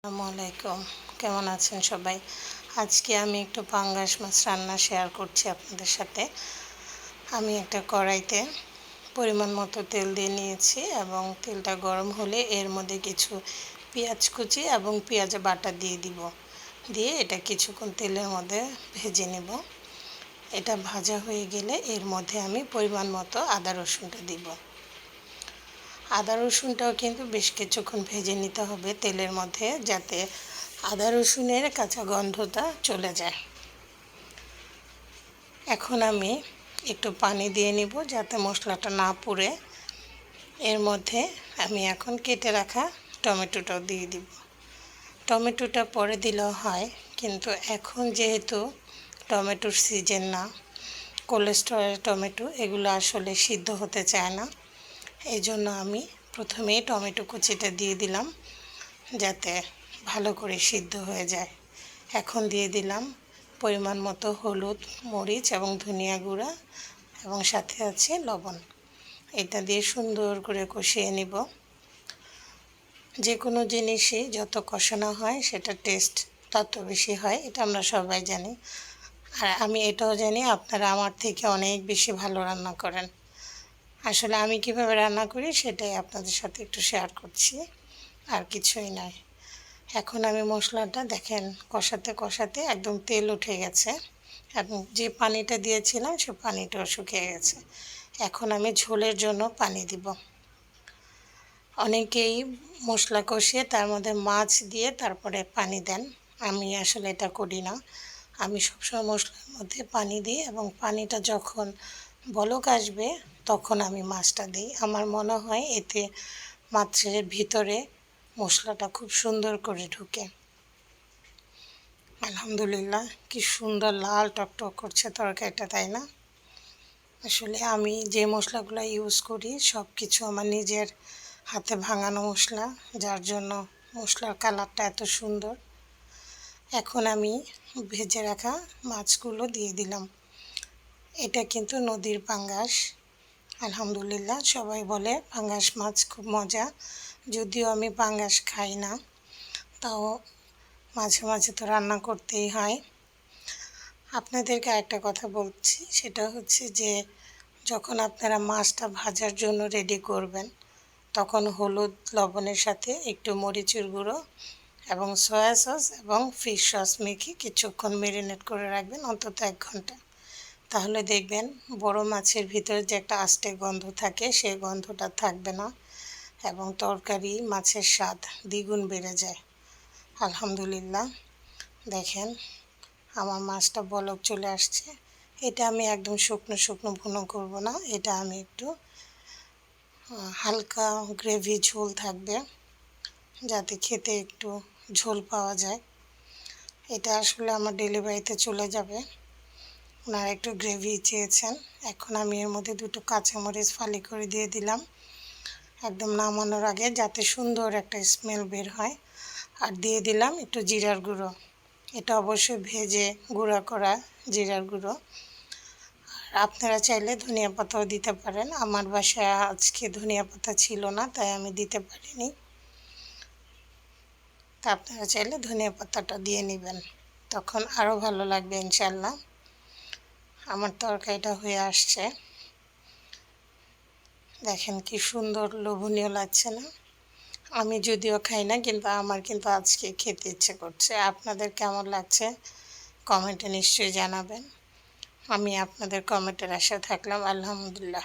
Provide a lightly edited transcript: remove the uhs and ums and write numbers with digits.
আসসালামু আলাইকুম, কেমন আছেন সবাই? আজকে আমি একটু পাঙ্গাস মাছ রান্না শেয়ার করছি আপনাদের সাথে। আমি একটা কড়াইতে পরিমাণ মতো তেল দিয়ে নিয়েছি এবং তেলটা গরম হলে এর মধ্যে কিছু পেঁয়াজ কুচি এবং পেঁয়াজ বাটা দিয়ে দিব। দিয়ে এটা কিছুক্ষণ তেলের মধ্যে ভেজে নেব। এটা ভাজা হয়ে গেলে এর মধ্যে আমি পরিমাণ মতো আদা রসুনটা দিব। আদা রসুনটাও কিন্তু বেশ কিছুক্ষণ ভেজে নিতে হবে তেলের মধ্যে, যাতে আদা রসুনের কাঁচা গন্ধটা চলে যায়। এখন আমি একটু পানি দিয়ে নিব যাতে মশলাটা না পুড়ে। এর মধ্যে আমি এখন কেটে রাখা টমেটোটাও দিয়ে দিব। টমেটোটা পরে দিলেও হয়, কিন্তু এখন যেহেতু টমেটোর সিজন না, কোলেস্টেরল টমেটো এগুলো আসলে সিদ্ধ হতে চায় না, এই জন্য আমি প্রথমেই টমেটো কুচিটা দিয়ে দিলাম যাতে ভালো করে সিদ্ধ হয়ে যায়। এখন দিয়ে দিলাম পরিমাণ মতো হলুদ, মরিচ এবং ধনিয়া গুঁড়া এবং সাথে আছে লবণ। এটা দিয়ে সুন্দর করে কষিয়ে নিব। যে কোনো জিনিসই যত কষানো হয় সেটা টেস্ট তত বেশি হয়, এটা আমরা সবাই জানি। আর আমি এটাও জানি আপনারা আমার থেকে অনেক বেশি ভালো রান্না করেন। আসলে আমি কিভাবে রান্না করি সেটাই আপনাদের সাথে একটু শেয়ার করছি, আর কিছুই নয়। এখন আমি মশলাটা দেখেন কষাতে কষাতে একদম তেল উঠে গেছে এবং যে পানিটা দিয়েছিলাম সে পানিটাও শুকিয়ে গেছে। এখন আমি ঝোলের জন্য পানি দিব। অনেকেই মশলা কষিয়ে তার মধ্যে মাছ দিয়ে তারপরে পানি দেন, আমি আসলে এটা করি না। আমি সবসময় মশলার মধ্যে পানি দিই এবং পানিটা যখন বলক আসবে তখন আমি মাছটা দিই। আমার মনে হয় এতে মাছের ভিতরে মশলাটা খুব সুন্দর করে ঢুকে। আলহামদুলিল্লাহ, কি সুন্দর লাল টকটক করছে তরকারিটা, তাই না? আসলে আমি যে মশলাগুলো ইউজ করি সব কিছু আমার নিজের হাতে ভাঙানো মশলা, যার জন্য মশলার কালারটা এত সুন্দর। এখন আমি ভেজে রাখা মাছগুলো দিয়ে দিলাম। এটা কিন্তু নদীর পাঙ্গাস। আলহামদুলিল্লাহ, সবাই বলে পাঙ্গাস মাছ খুব মজা। যদিও আমি পাঙ্গাস খাই না, তাও মাঝে মাঝে তো রান্না করতেই হয়। আপনাদেরকে একটা কথা বলছি, সেটা হচ্ছে যে যখন আপনারা মাছটা ভাজার জন্য রেডি করবেন তখন হলুদ লবণের সাথে একটু মরিচের গুঁড়ো এবং সয়া সস এবং ফিশ সস মেখে কিছুক্ষণ ম্যারিনেট করে রাখবেন, অন্তত 1 ঘন্টা। তাহলে দেখবেন বড় মাছের ভিতরে যে একটা আষ্টে গন্ধ থাকে সেই গন্ধটা থাকবে না এবং তরকারি মাছের স্বাদ দ্বিগুণ বেড়ে যায়। আলহামদুলিল্লাহ, দেখেন আমার মাছটা বলক চলে আসছে। এটা আমি একদম শুকনো শুকনো ভুনো করব না, এটা আমি একটু হালকা গ্রেভি ঝোল থাকবে যাতে খেতে একটু ঝোল পাওয়া যায়। এটা আসলে আমার ডেলিভারিতে চলে যাবে, ওনারা একটু গ্রেভি চেয়েছেন। এখন আমি এর মধ্যে 2টো কাঁচামরিচ ফালি করে দিয়ে দিলাম একদম নামানোর আগে, যাতে সুন্দর একটা স্মেল বের হয়। আর দিয়ে দিলাম একটু জিরার গুঁড়ো, এটা অবশ্যই ভেজে গুঁড়া করা জিরার গুঁড়ো। আর আপনারা চাইলে ধনিয়া পাতাও দিতে পারেন। আমার বাসায় আজকে ধনিয়া পাতা ছিল না, তাই আমি দিতে পারিনি। তা আপনারা চাইলে ধনিয়া পাতাটা দিয়ে নেবেন, তখন আরও ভালো লাগবে ইনশাল্লাহ। আমার তরকারিটা হয়ে আসছে, দেখেন কি সুন্দর লোভনীয় লাগছে না? আমি যদিও খাই না, কিন্তু আমার কিন্তু আজকে খেতে ইচ্ছে করছে। আপনাদের কেমন লাগছে কমেন্টে নিশ্চয়ই জানাবেন। আমি আপনাদের কমেন্টের আশায় থাকলাম। আলহামদুলিল্লাহ।